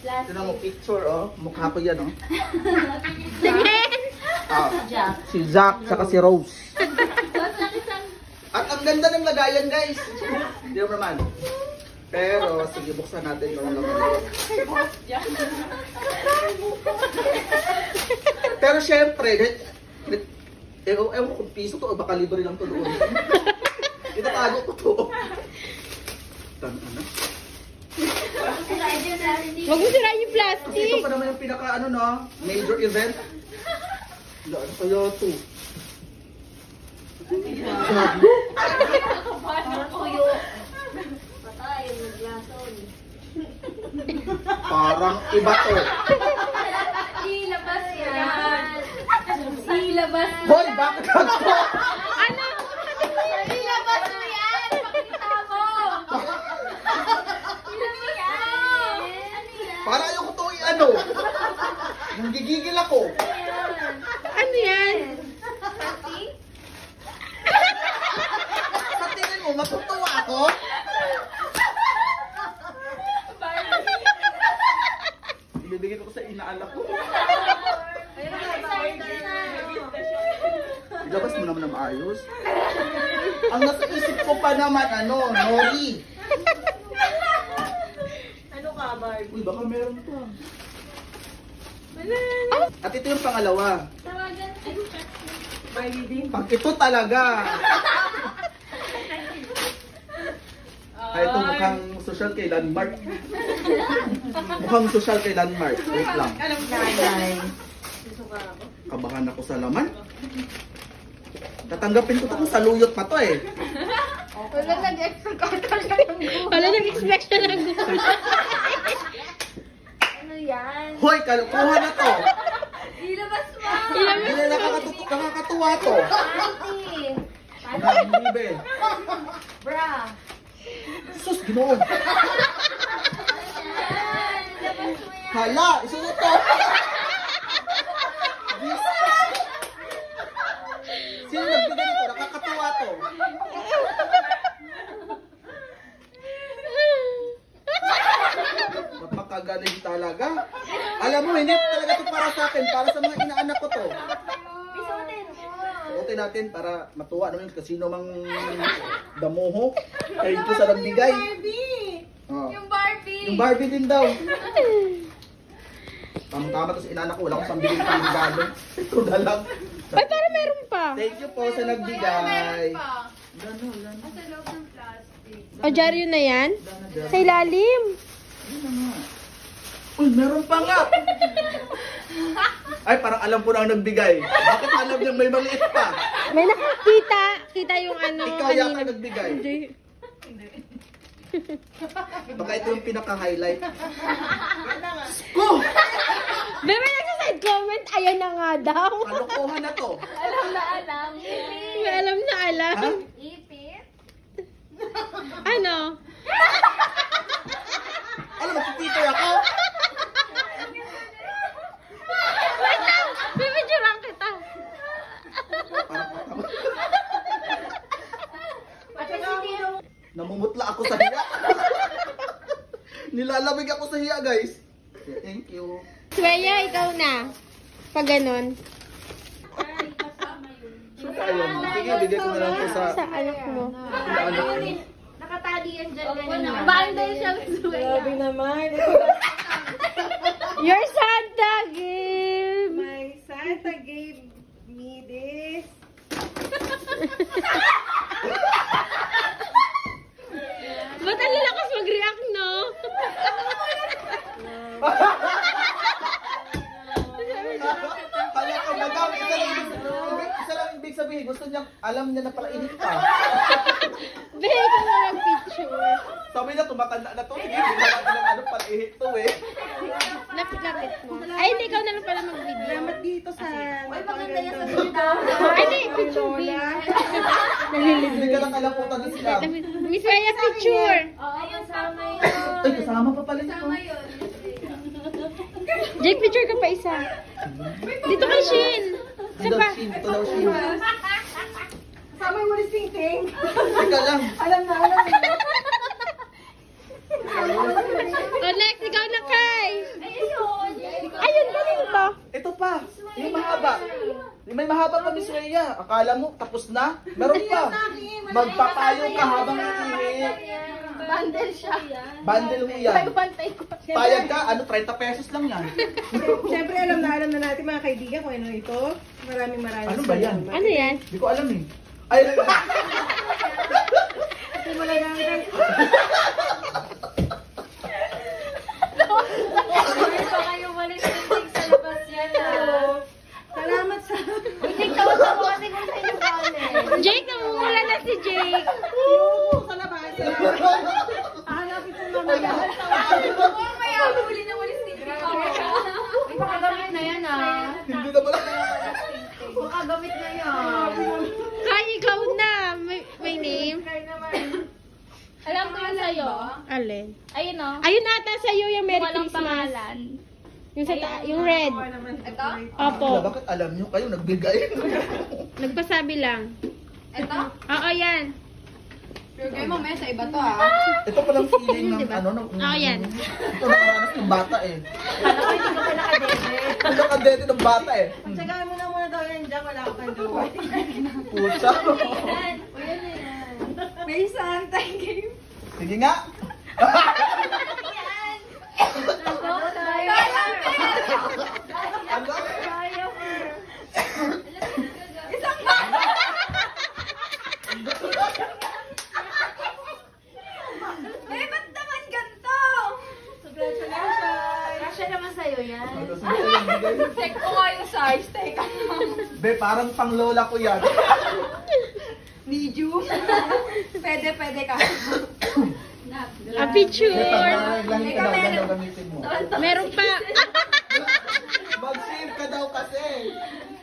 Tignan mo picture, oh. Mukha ko yan, oh. Si Zack, saka si Rose. At ang ganda ng lagayan, guys. Hindi naman. Pero, sige, buksan natin yung laman. Pero syempre, ewan ko kung piso to o baka libre lang to doon. Itatago ko to. Ano? Huwag mo sirain yung plastic. Kasi ito pa naman yung pinaka ano no, major event. Daan kaya to. Parang iba to. Ilabas yan. Ilabas mo. Hoy, bakit ako? Ano? Ilabas mo yan. Pakita mo. Ilabas yan. Para ayoko to ano. Nanggigigil ako. Ano yan? Sa tingin mo, matutuwa ako? Ibibigay ko sa inaanak ko. Ilabas mo naman ng maayos. Ang nasa isip ko pa naman, ano, nori. Ano ka, Barbie? Uy, baka meron pa. At ito yung pangalawa. Tawagan. Barbie din. Pag ito talaga. Ay, ito mukhang social kay Landmark. Mukhang social kay Landmark. Wait lang. Alam nanay. Kabahan ako sa laman. Tatanggapin ko ito kung saluyot pa to eh. Wala nag-expect Wala nag-expect siya ng Ano yan? Hoy, kuha na to. Ilabas mo. Hindi nakakatuwa to. Auntie. Hindi be. Bra. Sus, ginoo. Hala, isuot to. Sino nagbigay nito? Nakakatuwa to. Napakagaling talaga. Alam mo, hindi talaga ito para sa akin. Para sa mga inaanak ko to. Pisutin mo. Suotin natin para matuwa naman yung kasino mang damuho. Kaya ito sa nagbigay. Oh. Yung Barbie. Yung Barbie din daw. Tama-tama to sa inaanak ko. Wala akong pambiling pang regalo. Ito na lang. Ay, para meron pa. Thank you po sa nagbigay. Pa. Gano'n lang. Sa loob ng plastic. O, dyaryo na yan? Sa ilalim. Uy, meron pa nga. Ay, parang alam ko na ang nagbigay. Bakit alam niyang may maliit pa? May nakakita. Kita yung ano. Ikaw yata nagbigay. Hindi. Baka ito yung pinaka-highlight. Ko! May nagsaside comment. Ayan na nga daw. Kalokohan na to. Alam na alam. May alam na alam. Ha? Ipit. Ano? Alam, magpipicture ako. Wait lang. Bibidyoran kita. Namumutla ako sa hiya. Nilalamig ako sa hiya, guys. Thank you. Sveya, ikaw na. Pag ganun. So, ayun. Sige, bigay ko na lang ito sa Sa anak mo. anak ko. Nakatali yan dyan. Bundle siyang Grabe naman. Your Santa gave. My Santa gave me this. Ba't ang lalakas mag-react, no? Kaya ko, madam, isa lang ibig sabihin. Gusto niya, alam niya na pala init pa. Bigay ko na lang picture. Sabi na, tumatanda na to. Sige, hindi na natin ano pala ihit to eh. Lapit-lapit mo. Ay, hindi, ikaw na lang pala mag-video. Salamat dito sa... Ay, maganda yan sa dito. Ay, hindi, picture, B. Hindi ka lang kalaputan na sila. Miss Sveya, picture. Oo, kasama yun. Ay, kasama pa pala nito. Kasama yun. Jake, picture ka pa isa. Dito kay Shin. Isa pa. Ito daw Shin. Kasama yung walis ting-ting. Teka lang. Alam na, alam na. Oh, next, ikaw na, Kai. Rhea? Akala mo tapos na? Meron pa. Magpapayong ka habang iihi. Bundle siya. Bundle mo yan. Pantay ko. Payag ka, 30 pesos lang yan. Siyempre, alam na natin mga kaibigan kung ano ito. Maraming Ano ba yan? salamat. Ano yan? Hindi ko alam eh. Ay, ano ba? Simula namin. Ito kayo malis-tingting sa labas yan ah. Salamat sa... Hindi tawa mo kasi kung sa'yo galing. Jake, namumula na si Jake. Yung sa labas. Hanapin ko mamaya. Mamaya, huli na malis-tingting ako. May makagamit na yan ah. Hindi na pala. Makagamit na yan. Ay, ikaw na. May name? Alam ko yun sa'yo. Alin? Ayun o. Ayun ata sa'yo yung Merry Walang Christmas. pangalan. Yung red. Ito? Opo. Bakit alam nyo kayo nagbigay? Nagpasabi lang. Ito? Oo, yan. Pero kayo mamaya sa iba to ah. Ito palang feeling ng ano. Oo, yan. Ito nakaranas ng bata eh. Kala ko hindi ko pa nakadete. Ito nakadete ng bata eh. Tsagaan mo na muna daw yan dyan. Wala ka pang jowa. Puta. May Santa game. Sige nga. Ano? Eh, ba't naman ganito? Kasya naman sa'yo yan. Check ko nga yung size. Teka lang. Be, parang pang lola ko yan. Medium. Pwede ka. A picture. Lahi ka daw, ganda gamitin mo. Meron pa. Mag-save ka daw kasi.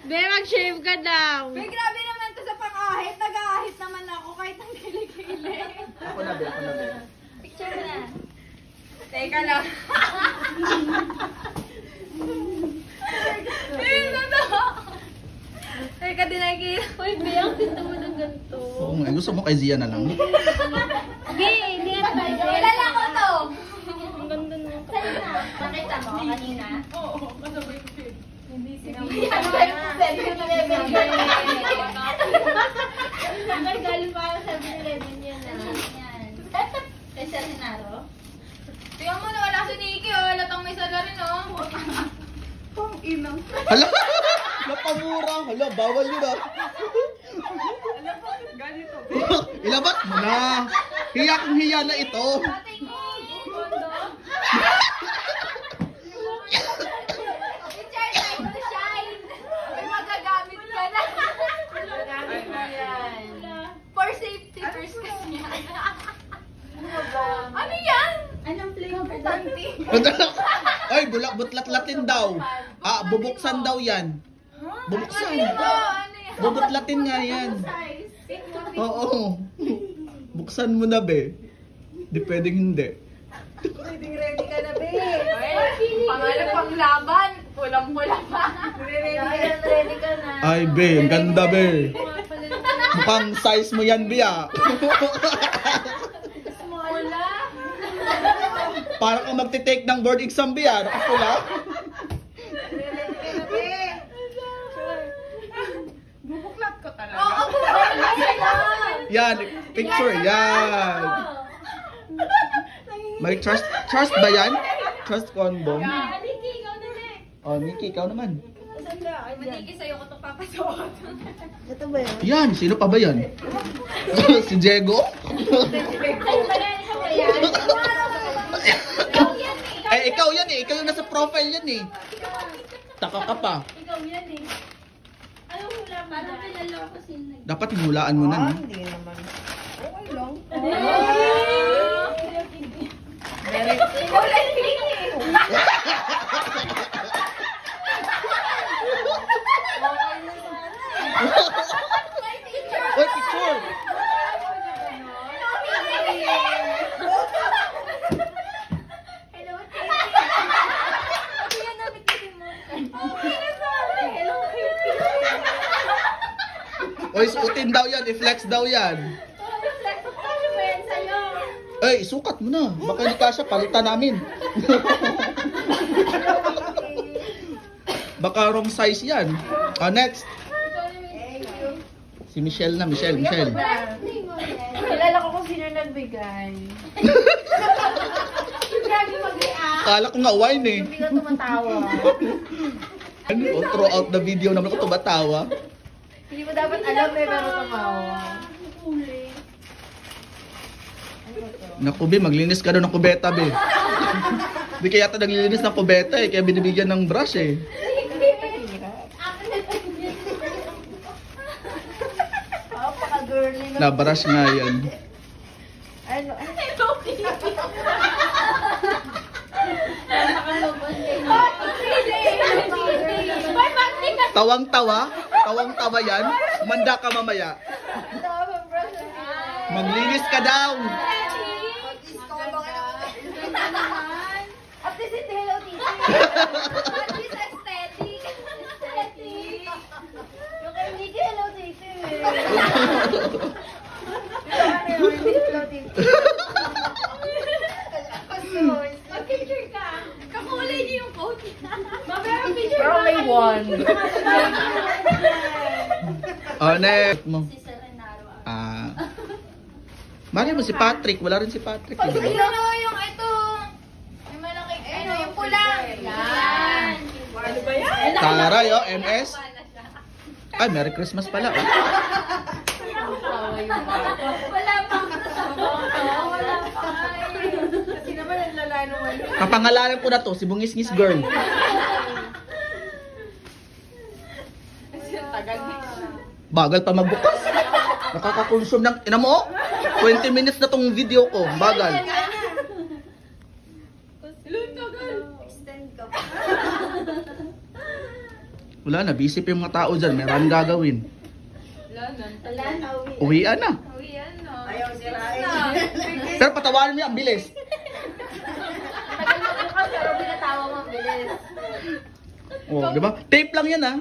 Be, mag-shave ka daw. May grabe naman to sa pang-ahit. Nag-ahit naman ako kahit ang kilikili. Ako na, Be, ako na, Be. Picture mo na. Teka lang. Teka, di nakikita. Uy, Beyang, tinta mo ng ganito. Oo nga, gusto mo kay Zia na lang. Hindi, hindi nga tayo. Kilala ko to. Ang ganda nung Saan na? Nakita mo kanina? Oo, kasabay ko siya. Hindi siya. Ay, galing pa ako sa 7-Eleven yan. Kay Sir Hinaro? Tingnan mo na wala si Nikki oh. Latang may sala rin oh. Pang inang. Hala! Napamura! Hala, bawal yun ah. Ganito. Ilabas mo na! Hiya kung hiya na ito. Tatay mo. Kondo. Richard, time to shine. May magagamit ka na. Magagamit mo yan. For safety first kasi yan. Ano yan? Anong flavor? Ay, butlat-latin daw. Ah, bubuksan daw yan. Bubuksan. Ano yan? Bubutlatin nga yan. Oo. Buksan mo na, Be. Di pwedeng hindi. Ready ka na, be. Pangalan pang laban. Pulang-pula pa. Ready ka na. Ay, Be. Ang ganda, Be. Mukhang size mo yan, Be, ah. Wala. Parang kang magte-take ng board exam, Be, ah. Nakapula. Bubuklat ko talaga. Oo, bubuklat. Yan. Picture. Yan. May trust ba yan? Trust condom? Nikki, ikaw na Oh, Nikki, ikaw naman. Maniki sa'yo ko ito papasuot. Ito ba yan? Yan. Sino pa ba yan? Si Diego? Sa'yo ba yan? Ikaw ba yan? Ikaw yan eh. Eh, ikaw yan eh. Ikaw yung nasa profile yan eh. Taka ka pa. Ikaw yan eh. Anong hula ba? Parang kilala ko sino. Dapat hinulaan mo na, no? Hindi naman. Okay lang. Ikaw lang eh. Oy, picture! Hello, Kuya, namit kasi mo. Okay na sabi. Hello, Oy, suotin daw yan. I-flex daw yan. Ano ba yan sa'yo? Ay, sukat mo na. Baka hindi kasya, palitan namin. Baka wrong size yan. Next. Si Michelle na, Michelle. Kilala ko kung sino nagbigay. Grabe mag-react. Kala ko nga wine eh. Hindi ka tumatawa. Ano, throughout the video naman ako tumatawa. Hindi mo dapat alam eh, pero tumawa. Naku, Be, maglinis ka doon ng kubeta, Be. Di kaya yata naglilinis ng kubeta eh, kaya binibigyan ng brush eh. Paka-girly na. Na-brush nga yan. Ano? Tawang-tawa? Tawang-tawa yan? Manda ka mamaya. Maglinis ka daw. At least hindi Hello Kitty. At least aesthetic. Aesthetic. Yung kay Mickey Hello Kitty. Mag-picture ka. Kakulay niyo yung coat. Mamaya picture Pero may one. Oh, next mo. Si Sir Renaro. Mali mo si Patrick. Wala rin si Patrick. Ano yung ito? May malaking, ano, yung pulang. Yan. Ano ba yan? Taray, oh, MS. Ay, Merry Christmas pala. Oh. Wala pang wala pa. Kasi naman ang lala naman. Kapangalanan ko na to, si Bungis-ngis Girl. Tagal. Bagal pa magbukas. Nakaka-consume ng, ina mo, 20 minutes na tong video ko. Bagal. Extend ka pa. Wala na, busy pa yung mga tao dyan. Meron gagawin. Wala na. Uwian na. Uwian na. Ayaw sirain. Pero patawarin mo yan, bilis. Tagal na bukas pero pinatawa mo ang bilis. Oh, di ba? Tape lang yan, ah.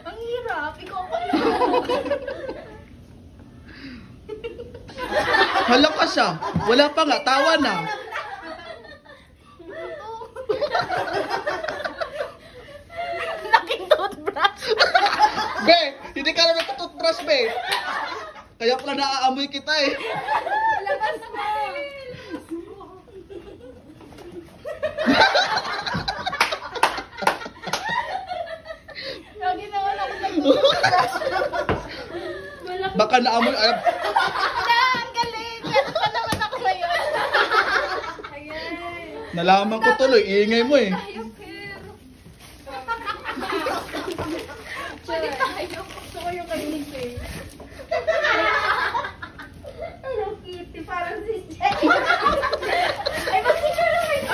Ang hirap. Ikaw pa Hala ka siya. Wala pa nga, tawa na. Laking toothbrush. Be, hindi ka na nagtututbrush, be. Kaya pala naaamoy kita eh. Labas mo. Lagi na wala akong nagtutbrush. Baka naamoy, ay, Wala, ang galing. Meron pa naman ako ngayon. nalaman ko tuloy, iingay mo eh. Tayo, Kim. Pwede tayo. Gusto ko yung kay Nicky. Hello Kitty, parang si Jen. Ay, mag-picture na kayo.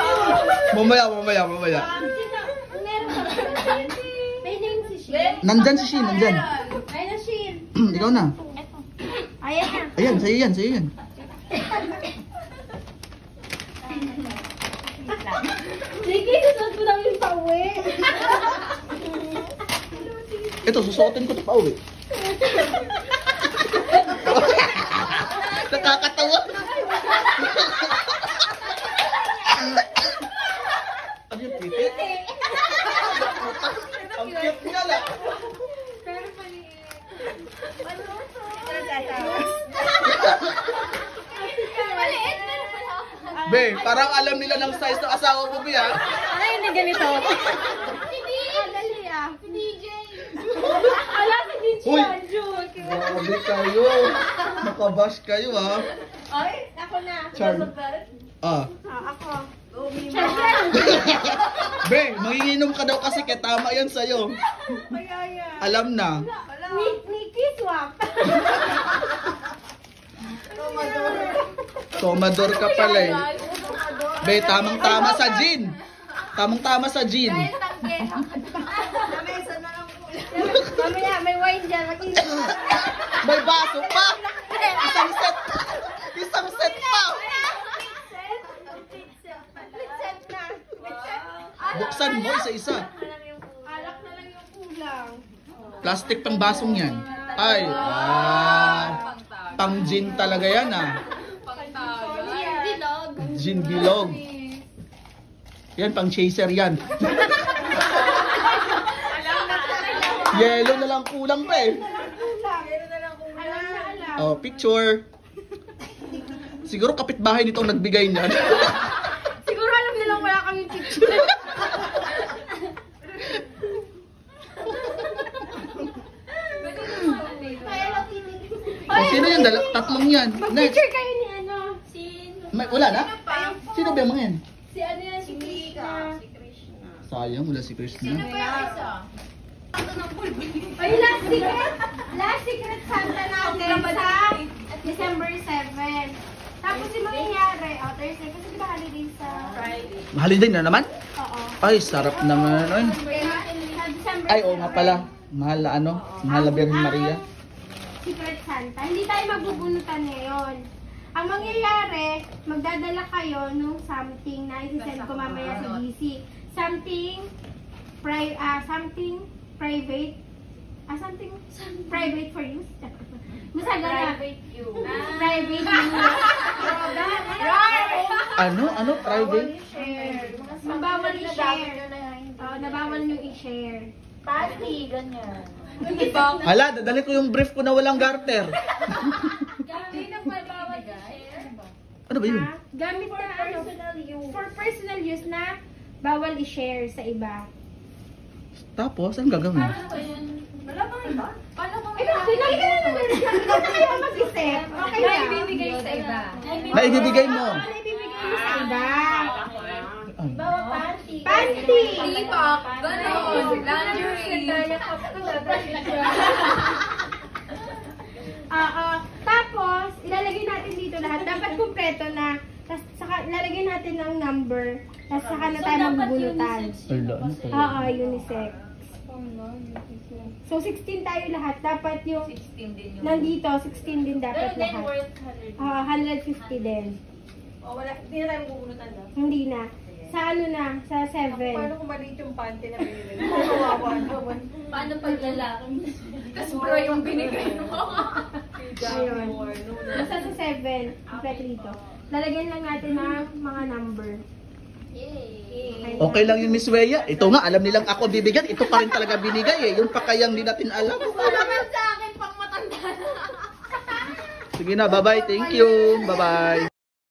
Mamaya. Meron pa. May name si Shin. Nandyan si Shin, nandyan. Ay, na Shin. Ikaw na. Ayan na. Ayan, sa'yo yan, sa'yo yan. Sige, susunod ko lang yung pawi. Ito, susuotin ko ito pa uwi. Nakakatawa. Ano yung pipit? Ang cute nga lang. Pero maliit. Ano to? Maliit na pala. Be, parang alam nila ng size ng asawa mo, Be, ha? Ay, hindi ganito. Si DJ. Dali ah. Si DJ. Wala si DJ. Uy! Jun. Grabe kayo. Makabash kayo, ha? Ay, ako na. Charm. Ah. Ako. Be, manginginom ka daw kasi kaya tama yan sa'yo. Mayaya. Alam na. Nikki swap. Tomador ka pala eh. Be, tamang-tama sa gin. Tamang-tama sa gin. Dahil tangke. Namesa na lang po. Mamaya, may wine dyan. May baso pa. Isang set. Isang set pa. Buksan mo isa-isa. Alak na lang yung kulang. Plastic pang basong yan. Ay, pang gin talaga yan, ah. Bilog. Gin bilog. Yan, pang chaser yan. Yellow na lang kulang pa eh. Meron na lang Oh, picture. Siguro kapitbahay nito ang nagbigay niyan. Siguro alam nilang wala kaming picture. Oh, sino yan? Tatlong yan. Next. Picture kayo ni ano? Wala na? Sino ba yung mga yan? Si ano yan? Si Krishna. Sayang, wala si Krishna. Pa yung isa? Ay, last secret Santa natin sa December 7. Tapos yung mangyayari, Thursday, kasi di ba holiday sa Friday? Holiday na naman? Oo. Ay, sarap naman. Ay, Sa December ay oo nga pala. Mahal na ano? Mahal na Birhen Maria. Secret Santa. Hindi tayo magbubunutan ngayon. Ang mangyayari, magdadala kayo nung something na isi-send ko mamaya sa GC. Something private. Something private for use. Basta gana. Private you. Ano? Ano? Private? Mabawal i-share. Nabawal nyo i-share. Party, ganyan. Hala, dadali ko yung brief ko na walang garter. Ano ba yun? Gamit na for personal use na bawal i-share sa iba. Tapos, anong gagawin? Wala bang iba? Paano bang iba? Huwag kayo mag-isip. Okay na. Naibibigay sa iba. Naibibigay mo. Naibibigay mo sa iba. Ay. Panty! Tipak! Ganon! Lingerie! Tapos, ilalagay natin dito lahat. Dapat kumpleto na. Tapos, saka, ilalagay natin ng number. Tapos, saka na tayo magbubunutan. Ala, ano pala? Oo, unisex. So, 16 tayo lahat. Dapat yung 16 din yung... nandito, 16 din dapat Pero then lahat. worth 150 din. Hindi na tayo bubunutan na. Hindi na. Sa ano na? Sa 7. Paano kung maliit yung panty na binili? Kawawa naman. Paano pag lalaki? Tapos bro yung binigay mo. Ayun. Basta sa 7. Kompleto dito. Lalagyan lang natin ng mga number. Yay! Okay lang yun, Miss Weya. Ito nga, alam nilang ako bibigyan. Ito pa rin talaga binigay eh. Yung pa kayang di natin alam. Wala man sa akin pang matanda na. Sige na, bye-bye. Thank you. Bye-bye.